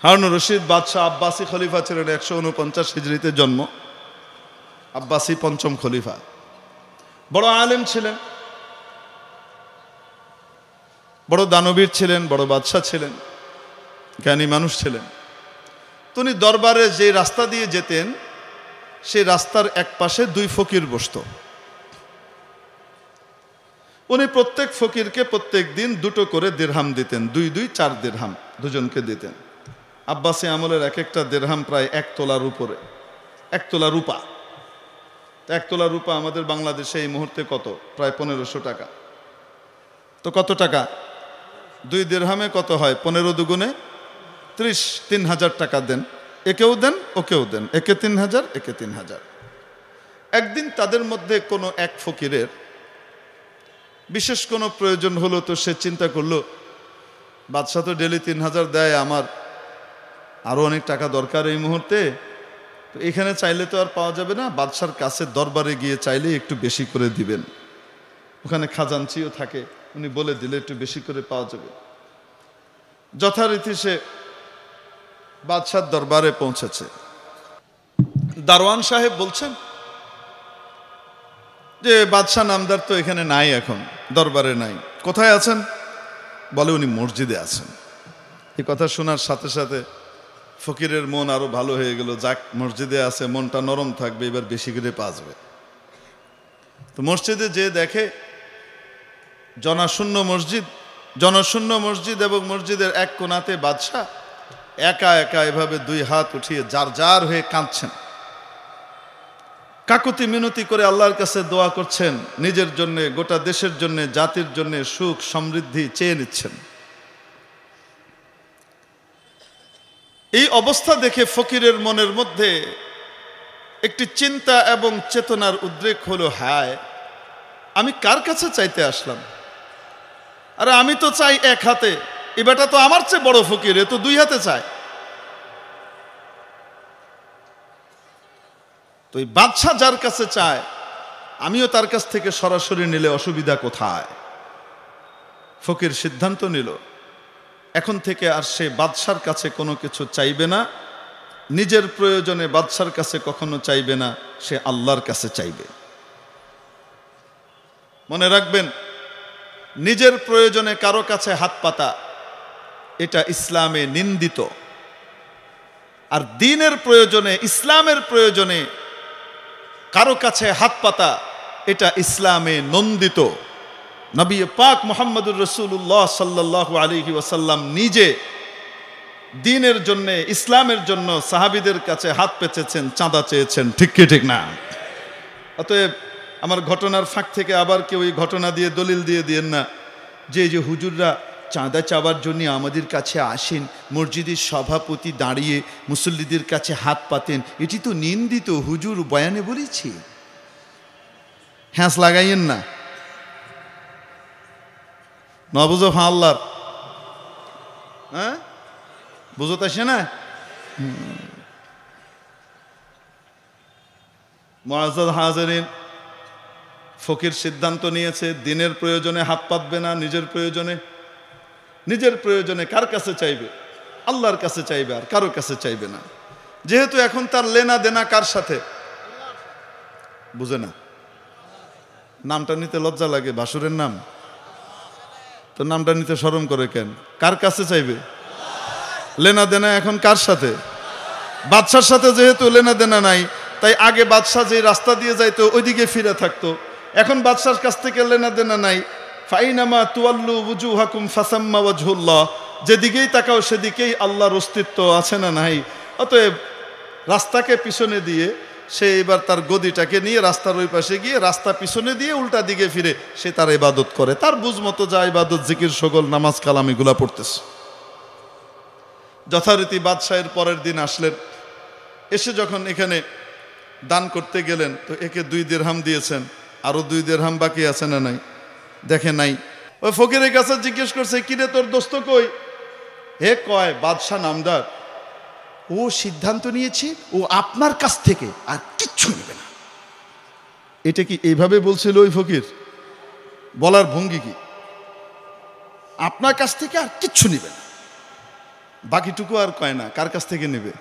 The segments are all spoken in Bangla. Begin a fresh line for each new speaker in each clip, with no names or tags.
হারুনুর রশিদ বাদশাহ আব্বাসী খলিফা ছিলেন ১৪৯ হিজরিতে জন্ম। আব্বাসী পঞ্চম খলিফা। বড় আলেম ছিলেন, বড় দানবীর ছিলেন, বড় বাদশাহ ছিলেন, জ্ঞানী মানুষ ছিলেন। তিনি দরবারে যে রাস্তা দিয়ে যেতেন সেই রাস্তার এক পাশে দুই ফকির বসত। উনি প্রত্যেক ফকিরকে প্রত্যেক দিন দুটো করে দিরহাম দিতেন, দুই 4 দিরহাম দুজনকে দিতেন। আব্বাসী আমলের এক একটা দিরহাম প্রায় 1 তোলার উপরে, 1 তোলা রূপা। 1 তোলা রূপা আমাদের বাংলাদেশে এই মুহূর্তে কত? প্রায় 1500 টাকা। তো কত টাকা? 2 দিরহামে কত হয়? 15 দুগুণে 30, 3000 টাকা দেন। একেও দেন ওকেও দেন, একে 3000 একে 3000। একদিন তাদের মধ্যে কোনো এক ফকিরের বিশেষ কোনো প্রয়োজন হলো, তো সে চিন্তা করলো বাদশাহ তো ডেলি 3000 দেয়, আমার আরো অনেক টাকা দরকার এই মুহূর্তে, তো এখানে চাইলে তো আর পাওয়া যাবে না, বাদশার কাছে দরবারে গিয়ে চাইলে একটু বেশি করে দিবেন, ওখানে খাজাঞ্চিও থাকে, উনি বলে দিলে একটু বেশি করে পাওয়া যাবে। যথারীতি সে বাদশার দরবারে পৌঁছেছে। দারোয়ান সাহেব বলছেন যে বাদশাহ নামদার তো এখানে নাই, এখন দরবারে নাই, কোথায় আছেন? বলে উনি মসজিদে আছেন। এই কথা শোনার সাথে সাথে ফকিরের মন আরো ভালো হয়ে গেল, যাক মসজিদে আছে, মনটা নরম থাকবে, এবার বেশি করে পাওয়া যাবে। তো মসজিদে যে দেখে জনশূন্য মসজিদ এবং মসজিদের এক কোণাতে বাদশাহ একা একা এভাবে 2 হাত উঠিয়ে জার হয়ে কাঁদছেন, কাকুতি মিনতি করে আল্লাহর কাছে দোয়া করছেন, নিজের জন্য, গোটা দেশের জন্য, জাতির জন্য সুখ সমৃদ্ধি চেয়ে নিচ্ছেন। এই অবস্থা দেখে ফকিরের মনের মধ্যে একটি চিন্তা এবং চেতনার উদ্রেক হলো, হায় আমি কার কাছে চাইতে আসলাম? আরে আমি তো চাই 1 হাতে, এ বেটা তো আমার চেয়ে বড় ফকির, এ তো 2 হাতে চায়। তো এই বাদশাহ যার কাছে চায় আমিও তার কাছ থেকে সরাসরি নিলে অসুবিধা কোথায়? ফকির সিদ্ধান্ত নিল এখন থেকে আর সে বাদশার কাছে কোনো কিছু চাইবে না, নিজের প্রয়োজনে বাদশার কাছে কখনো চাইবে না, সে আল্লাহর কাছে চাইবে। মনে রাখবেন, নিজের প্রয়োজনে কারো কাছে হাত পাতা এটা ইসলামে নিন্দিত, আর দ্বীনের প্রয়োজনে, ইসলামের প্রয়োজনে কারো কাছে হাত পাতা এটা ইসলামে নন্দিত। নবী পাক মুহাম্মদুর রাসূলুল্লাহ সাল্লাল্লাহু আলাইহি ওয়াসাল্লাম নিজে দ্বীনের জন্য, ইসলামের জন্য সাহাবীদের কাছে হাত পেতেছেন, চাঁদা চেয়েছেন, ঠিক কি ঠিক না? অতএব আমার ঘটনার ফাঁক থেকে আবার কেউ এই ঘটনা দিয়ে দলিল দিয়ে দিয়েন না যে এই যে হুজুররা চাঁদা চাওয়ার জন্য আমাদের কাছে আসেন, মসজিদের সভাপতি দাঁড়িয়ে মুসল্লিদের কাছে হাত পাতেন, এটি তো নিন্দিত, হুজুর বয়ানে বলেছি। হ্যাঁস লাগাইয়েন না, নবুঝো আল্লাহর, হ্যাঁ বুঝতে আসে না? মুআজ্জাজ হাজিরিন, ফকির সিদ্ধান্ত নিয়েছে দ্বীনের প্রয়োজনে হাত পাতবে না, নিজের প্রয়োজনে কার কাছে চাইবে? আল্লাহর কাছে চাইবে, আর কারো কাছে চাইবে না। যেহেতু এখন তার লেনা দেনা কার সাথে? বুঝে না, নামটা নিতে লজ্জা লাগে, ভাসুরের নাম তো, নামটা নিতে শরম করে কেন? কার কাছে চাইবে? লেনা দেনা এখন কার সাথে? বাদশার সাথে। যেহেতু লেনা দেনা নাই, তাই আগে বাদশাহ যে রাস্তা দিয়ে যাইতো ওইদিকে ফিরে থাকতো, এখন বাদশার কাছ থেকে লেনা দেনা নাই। ফাইনামা তুয়াল্লু ওয়ুজুহাকুম ফাসাম্মা ওয়াজহুল্লাহ, যেদিকেই তাকাও সেদিকেই আল্লাহর অস্তিত্ব আছে না নাই? অতএব রাস্তাকে পিছনে দিয়ে সে এবার তার গদিটাকে নিয়ে রাস্তার ওই পাশে গিয়ে রাস্তা পিছনে দিয়ে উল্টা দিকে ফিরে সে তার ইবাদত করে, তার বুঝমতো যা ইবাদত, জিকির, সগল, নামাজ, কালাম এগুলা পড়তেছে। যথারীতি বাদশাহের পরের দিন আসলেন, এসে যখন এখানে দান করতে গেলেন তো একে 2 দিরহাম দিয়েছেন, আরো 2 দিরহাম বাকি আছে না নাই? দেখে নাই। ওই ফকিরের কাছে জিজ্ঞেস করছে, কিরে তোর দোস্ত কই? হে কয় বাদশাহ নামদার ও সিদ্ধান্ত নিয়েছে ও আপনার কাছ থেকে আর কিচ্ছু নেবে না। এটা কি এইভাবে বলছিল ওই ফকির? বলার ভঙ্গি কি? আপনার কাছ থেকে আর কিচ্ছু নেবে না। বাকিটুকু আর কয় না, কার কাছ থেকে নেবে?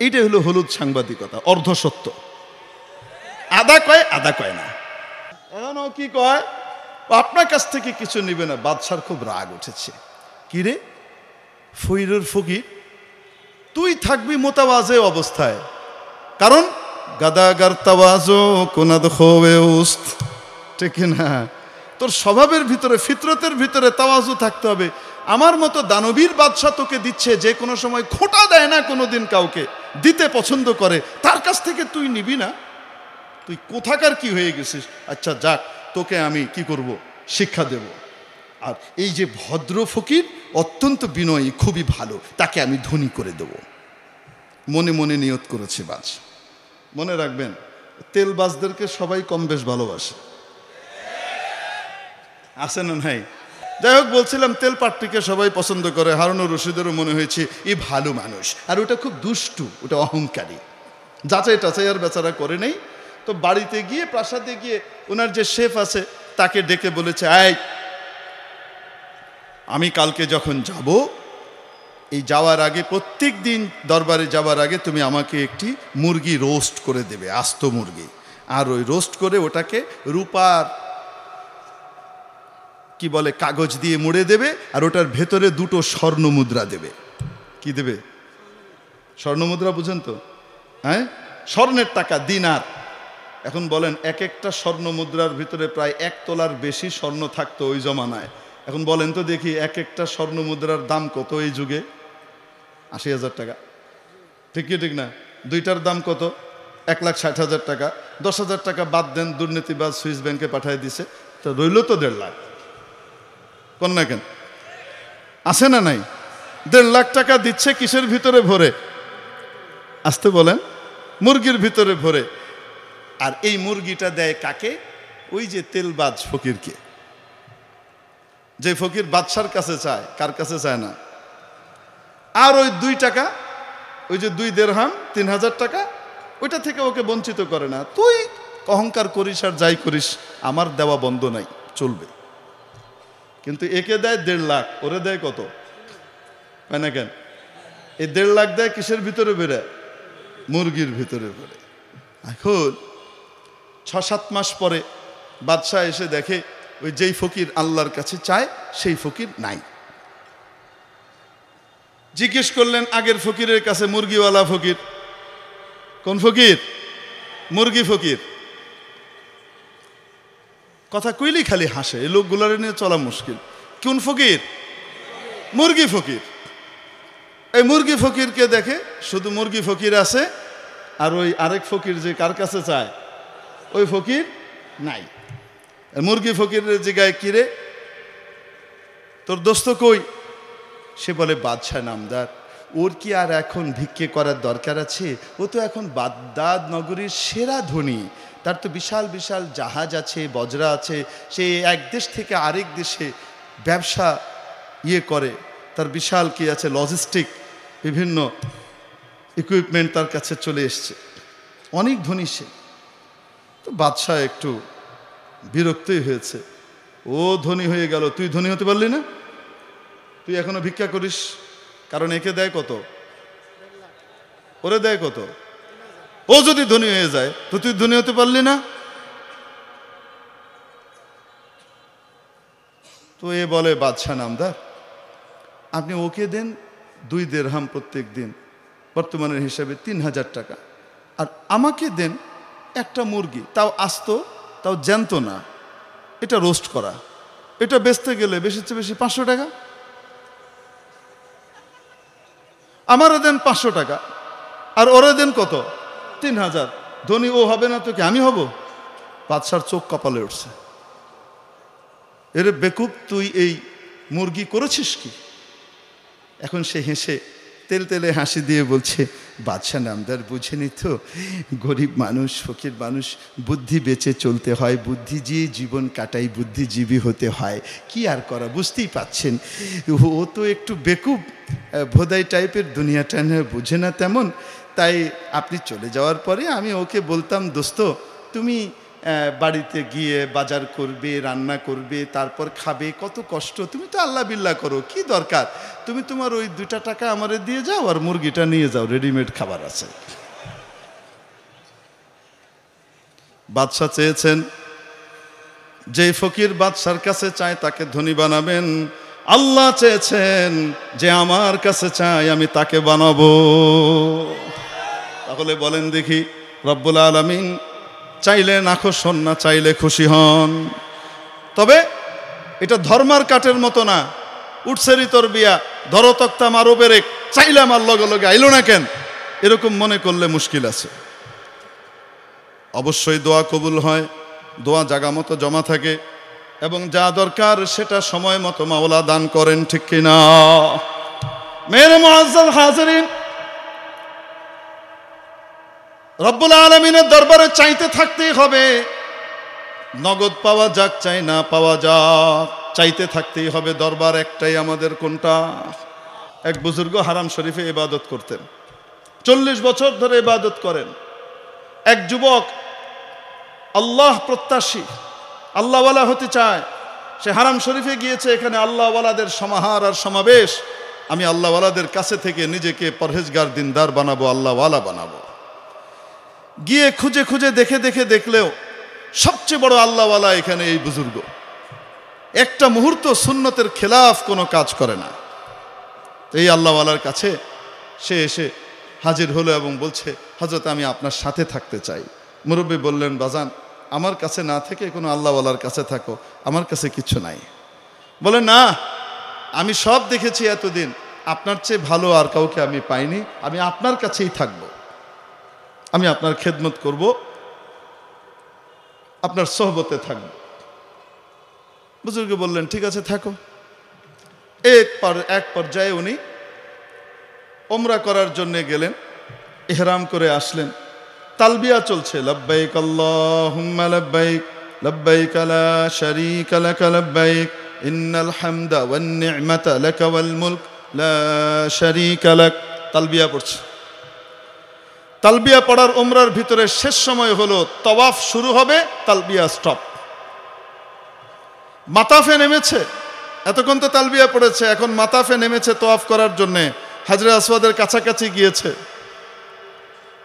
এইটা হলো হলুদ সাংবাদিকতা, অর্ধসত্য। আদা কয়, আদা কয় না। এখন ও কি কয়, আপনার কাছ থেকে কিছু নিবে না। বাদশার খুব রাগ উঠেছে। কি রে ফকিরের ফকির, তুই থাকবি মোতাবাজে অবস্থায়, কারণ গাদাগার তাওয়াজো কোনাদ খোবে উস্ত, ঠিক না? তোর স্বভাবের ভিতরে, ফিতরতের ভিতরে তাওয়াজু থাকতে হবে। আমার মতো দানবীর বাদশা তোকে দিচ্ছে, যে কোনো সময় খোঁটা দেয় না কোনোদিন কাউকে, দিতে পছন্দ করে, তার কাছ থেকে তুই নিবি না? তুই কোথাকার কি হয়ে গেছিস? আচ্ছা যাক, তোকে আমি কি করব, শিক্ষা দেব। আর এই যে ভদ্র ফকির, অত্যন্ত বিনয়ী, খুবই ভালো, তাকে আমি ধনী করে দেব। মনে মনে নিয়ত করেছে বাজ। মনে রাখবেন, তেলবাজদেরকে সবাই কম বেশ ভালোবাসে, আছে না নাই? যাই হোক, বলছিলাম তেল পাট্টিকে সবাই পছন্দ করে। হারুনুর রশিদেরও মনে হয়েছে এই ভালো মানুষ, আর ওটা খুব দুষ্টু, ওটা অহংকারী, যাচাই টাচাই আর বেচারা করে নেই। তো বাড়িতে গিয়ে, প্রাসাদে গিয়ে ওনার যে শেফ আছে তাকে ডেকে বলেছে, এই আমি কালকে যখন যাব, এই যাওয়ার আগে, প্রত্যেক দিন দরবারে যাওয়ার আগে তুমি আমাকে একটি মুরগি রোস্ট করে দেবে, আস্ত মুরগি। আর ওই রোস্ট করে ওটাকে রূপার কি বলে কাগজ দিয়ে মুড়ে দেবে, আর ওটার ভেতরে 2টো স্বর্ণ মুদ্রা দেবে। কি দেবে? স্বর্ণ মুদ্রা, বুঝেন তো? হ্যাঁ, স্বর্ণের টাকা, দিনার। এখন বলেন, এক একটা স্বর্ণ মুদ্রার ভিতরে প্রায় 1 তোলার বেশি স্বর্ণ থাকতো ওই জমানায়। এখন বলেন তো দেখি, এক একটা স্বর্ণ মুদ্রার দাম কত এই যুগে? 80,000 টাকা, ঠিক কি ঠিক না? 2টার দাম কত? 1,60,000 টাকা। 10,000 টাকা বাদ দেন, দুর্নীতিবাজ সুইস ব্যাংকে পাঠিয়ে দিছে, তো রইল তো 1.5 লাখ। কোন না কেন, আছে না নাই? 1.5 লাখ টাকা দিচ্ছে কিসের ভিতরে ভরে? আসতে বলেন, মুরগির ভিতরে ভরে। আর এই মুরগিটা দেয় কাকে? ওই যে তেলবাজ ফকিরকে। যে ফকির বাদশার কাছে চায়, কার কাছে চায় না। আর ওই 2 টাকা, ওই যে 2 দিরহাম, 3,000 টাকা, ওইটা থেকে ওকে বঞ্চিত করে না। তুই অহংকার করিস আর যাই করিস, আমার দেওয়া বন্ধ নাই, চলবে। কিন্তু একে দেয় 1.5 লাখ, ওরে দেয় কত? হয় না কেন? এই 1.5 লাখ দেয় কিসের ভিতরে বেড়ে? মুরগির ভিতরে বেড়ে। এখন 6-7 মাস পরে বাদশাহ এসে দেখে ওই যেই ফকির আল্লাহর কাছে চায় সেই ফকির নাই। জিজ্ঞেস করলেন আগের ফকিরের কাছে, মুরগিওয়ালা ফকির। কোন ফকির? মুরগি ফকির। কথা কইলেই খালি হাসে, এই লোকগুলার নিয়ে চলা মুশকিল। কোন ফকির? মুরগি ফকির। এই মুরগি ফকিরকে দেখে, শুধু মুরগি ফকির আছে, আর ওই আরেক ফকির যে কার কাছে চায়, ওই ফকির নাই। মুরগি ফকিরের জায়গায়, কিরে তোর দোস্ত কই? সে বলে, বাদশাহ নামদার, ওর কি আর এখন ভিক্ষে করার দরকার আছে? ও তো এখন বাগদাদ নগরীর সেরা ধনী, তার তো বিশাল বিশাল জাহাজ আছে, বজরা আছে, সে এক দেশ থেকে আরেক দেশে ব্যবসা করে, তার বিশাল কি আছে, লজিস্টিক, বিভিন্ন ইকুইপমেন্ট তার কাছে চলে এসছে, অনেক ধনী সে। তো বাদশাহ একটু বিরক্তই হয়েছে, ও ধনী হয়ে গেল, তুই ধনী হতে পারলি না? তুই এখনো ভিক্ষা করিস, কারণ একে দেয় কত, ওরে দেয় কত। ও যদি ধনী হয়ে যায় তো তুই ধনী হতে পারলি না? তো এ বলে, বাদশাহ নামদার, আপনি ওকে দেন 2 দিরহাম প্রত্যেক দিন, বর্তমানের হিসাবে 3,000 টাকা, আর আমাকে দেন একটা মুরগি, তাও আস্ত, তাও জ্যান্ত না, এটা রোস্ট করা, এটা বেচতে গেলে বেশি চেয়ে বেশি 500 টাকা। আমারও দেন 500 টাকা, আর ওরা দেন কত? 3,000। ধনী ও হবে না তো কি আমি হব? বাদশার চোখ কপালে উঠছে, এরে বেকুব, তুই এই মুরগি করেছিস কি? এখন সে হেসে তেলতেলে হাসি দিয়ে বলছে, বাদশাহ নামদার, বুঝেনি তো, গরিব মানুষ, ফকির মানুষ, বুদ্ধি বেঁচে চলতে হয়, বুদ্ধি দিয়ে জীবন কাটাই, বুদ্ধিজীবী হতে হয়, কি আর করা, বুঝতেই পাচ্ছেন। ও তো একটু বেকুব, ভোদাই টাইপের, দুনিয়াটা বুঝে না তেমন। তাই আপনি চলে যাওয়ার পরে আমি ওকে বলতাম, দোস্ত তুমি বাড়িতে গিয়ে বাজার করবে, রান্না করবে, তারপর খাবে, কত কষ্ট। তুমি তো আল্লাহ বিল্লাহ করো, কি দরকার, তুমি তোমার ওই 2 টাকা আমারে দিয়ে যাও আর মুরগিটা নিয়ে যাও, রেডিমেড খাবার আছে। বাদশা চেয়েছেন, যে ফকির বাদশার কাছে চায় তাকে ধনী বানাবেন, আল্লাহ চেয়েছেন যে আমার কাছে চাই আমি তাকে বানাবো। তাহলে বলেন দেখি, রব্বুল আলামিন চাইলে নাখোশ হন না, চাইলে খুশি হন। তবে এটা ধর্মার কাঠের মতো না, উঠছেরি তোর বিয়া, ধরো তক্তা মারো বেরেক, চাইলে আমার লগে লগে আইলো না কেন, এরকম মনে করলে মুশকিল আছে। অবশ্যই দোয়া কবুল হয়, দোয়া জায়গা মতো জমা থাকে, এবং যা দরকার সেটা সময় মতো মাওলা দান করেন, ঠিক কিনা? মেরে মুআজ্জাল হাজিরিন, রব্বুল আলামিনের দরবারে চাইতে থাকতেই হবে। নগদ পাওয়া যাক চাই না পাওয়া যাক, চাইতে থাকতেই হবে। দরবার একটাই আমাদের, কোনটা? এক বুজুর্গ হারাম শরীফে ইবাদত করতেন, 40 বছর ধরে ইবাদত করেন। এক যুবক আল্লাহ প্রত্যাশী, আল্লাহওয়ালা হতে চায়, সে হারাম শরীফে গিয়েছে, এখানে আল্লাহওয়ালাদের সমাহার আর সমাবেশ। আমি আল্লাহওয়ালাদের কাছে থেকে নিজেকে পরহেজগার দিনদার বানাবো, আল্লাহওয়ালা বানাবো। গিয়ে খুঁজে খুঁজে দেখলেও সবচেয়ে বড় আল্লাহওয়ালা এখানে এই বুজুর্গ। একটা মুহূর্ত সুন্নতের খেলাফ কোনো কাজ করে না। এই আল্লাহওয়ালার কাছে সে এসে হাজির হলো এবং বলছে, হযরত আমি আপনার সাথে থাকতে চাই। মুরব্বী বললেন, বাজান আমার কাছে না থেকে কোনো আল্লাহওয়ালার কাছে থাকো, আমার কাছে কিচ্ছু নাই। বলে, না, আমি সব দেখেছি এতদিন, আপনার চেয়ে ভালো আর কাউকে আমি পাইনি, আমি আপনার কাছেই থাকব, আমি আপনার খেদমত করব, আপনার সোহবতে থাকব। বুজুর্গ বললেন, ঠিক আছে থাকো। এক পর্যায়ে উনি ওমরা করার জন্য গেলেন, ইহরাম করে আসলেন, তালবিয়া চলছে, লব্বাইক আল্লাহুম্মা লব্বাইক, লব্বাইক লা শারীকা লাক লব্বাইক, ইন্নাল হামদা ওয়ান নি'মাতা লাকা ওয়াল মুলক লা শারীকা লাক। তালবিয়া পড়ছে। তালবিয়া পড়ার ওমরার ভিতরে শেষ সময় হলো, তাওয়াফ শুরু হবে, তালবিয়া স্টপ। মাতাফে নেমেছে, এতক্ষণ তো তালবিয়া পড়েছে, এখন মাতাফে নেমেছে তাওয়াফ করার জন্যে, হাজরে আসওয়াদের কাছাকাছি গিয়েছে।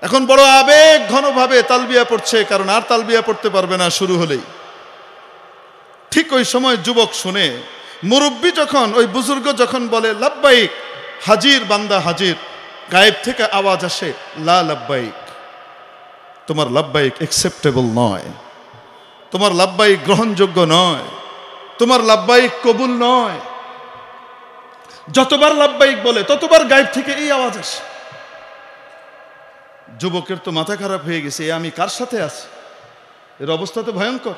এখন বড় আবেগ ঘনভাবে তালবিয়া পড়ছে, কারণ আর তালবিয়া পড়তে পারবে না শুরু হলেই। ঠিক ওই সময় যুবক শুনে, মুরব্বী যখন, ওই বুজুর্গ যখন বলে লাব্বাইক, হাজির বান্দা হাজির, গায়েব থেকে আওয়াজ আসে, লা লাব্বাইক, তোমার লাব্বাইক অ্যাকসেপ্টেবল নয়, তোমার লাব্বাইক গ্রহণযোগ্য নয়, তোমার লাব্বাইক কবুল নয়। যতবার লাব্বাইক বলে ততবার গায়েব থেকে এই আওয়াজ আসে। যুবকের তো মাথা খারাপ হয়ে গেছে, আমি কার সাথে আছি, এর অবস্থা তো ভয়ঙ্কর।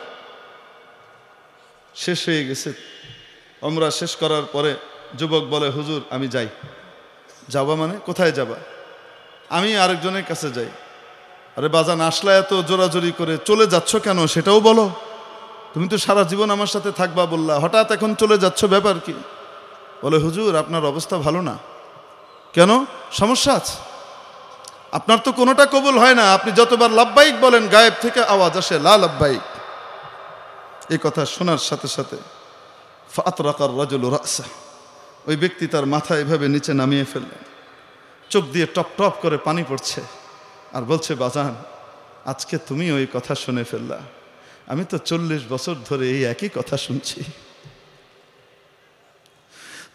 শেষ হয়ে গেছে ওমরা শেষ করার পরে যুবক বলে, হুজুর আমি যাই। যাবা মানে? কোথায় যাবা? আমি আরেকজনের কাছে যাই। আরে বাজান, আসলা এত জোরাজোরি করে, চলে যাচ্ছ কেন সেটাও বলো। তুমি তো সারা জীবন আমার সাথে থাকবা বললা, হঠাৎ এখন চলে যাচ্ছ, ব্যাপার কি? বলে, হুজুর আপনার অবস্থা ভালো না। কেন, সমস্যা আছে? আপনার তো কোনোটা কবুল হয় না, আপনি যতবার লাব্বাইক বলেন গায়েব থেকে আওয়াজ আসে লা লাব্বাইক। এই কথা শোনার সাথে সাথে ফাতরাকার রাজুলু রাসা, ওই ব্যক্তি তার মাথা এভাবে নিচে নামিয়ে ফেললেন, চোখ দিয়ে টপ টপ করে পানি পড়ছে, আর বলছে, বাজান আজকে তুমি ওই কথা শুনে ফেললা, আমি তো 40 বছর ধরে এই একই কথা শুনছি।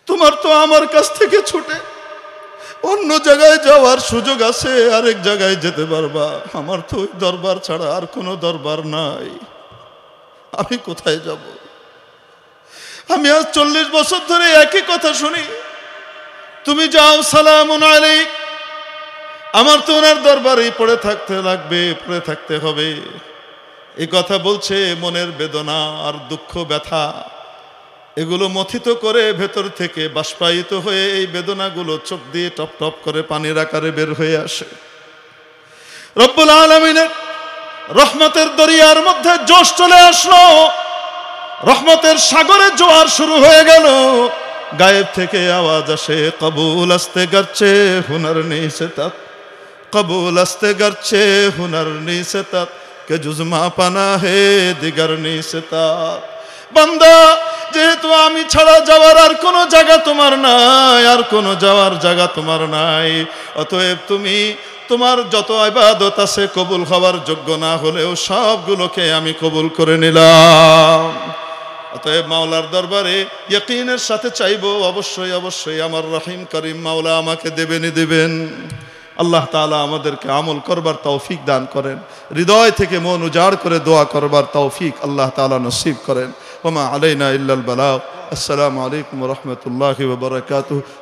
তোমার তো আমার কাছ থেকে ছুটে অন্য জায়গায় যাওয়ার সুযোগ আছে, আরেক জায়গায় যেতে পারবা, আমার তো ওই দরবার ছাড়া আর কোনো দরবার নাই, আমি কোথায় যাব? আমি আজ 40 বছর ধরে একই কথা শুনি, তুমি যাও সালামুন আলাইক, আমার তো ওনার দরবারেই পড়ে থাকতে লাগবে, পড়ে থাকতে হবে। এই কথা বলছে, মনের বেদনা আর দুঃখ ব্যথা এগুলো মথিত করে ভেতর থেকে বাষ্পায়িত হয়ে এই বেদনাগুলো চোখ দিয়ে টপ টপ করে পানির আকারে বের হয়ে আসে। রব্বুল আলামিনের রহমতের দরিয়ার মধ্যে জোশ চলে আসলো, রহমতের সাগরে জোয়ার শুরু হয়ে গেল। গায়েব থেকে আওয়াজ আসে, কবুল আস্তে গরচে হুনার নেই সে তাত, কবুল আস্তে গরচে হুনার নেই সে তাত, কে জুজমা পানা হে দিগার নিস্তার। বান্দা, যেহেতু আমি ছাড়া যাওয়ার আর কোনো জায়গা তোমার নাই, আর কোনো যাওয়ার জায়গা তোমার নাই, অতএব তুমি তোমার যত ইবাদত আছে কবুল হওয়ার যোগ্য না হলেও সবগুলোকে আমি কবুল করে নিলাম। অতএব মাওলার দরবারে ইয়াকিনের সাথে চাইবো, অবশ্যই অবশ্যই আমার রহিম করিম মাওলা আমাকে দেবেনই দেবেন। আল্লাহ তাআলা আমাদেরকে আমল করবার তৌফিক দান করেন, হৃদয় থেকে মন উজাড় করে দোয়া করবার তৌফিক আল্লাহ তাআলা নসিব করেন। ওয়া মা আলাইনা ইল্লাল বালাগ। আসসালামু আলাইকুম ওয়া রাহমাতুল্লাহি ওয়া বারাকাতুহু।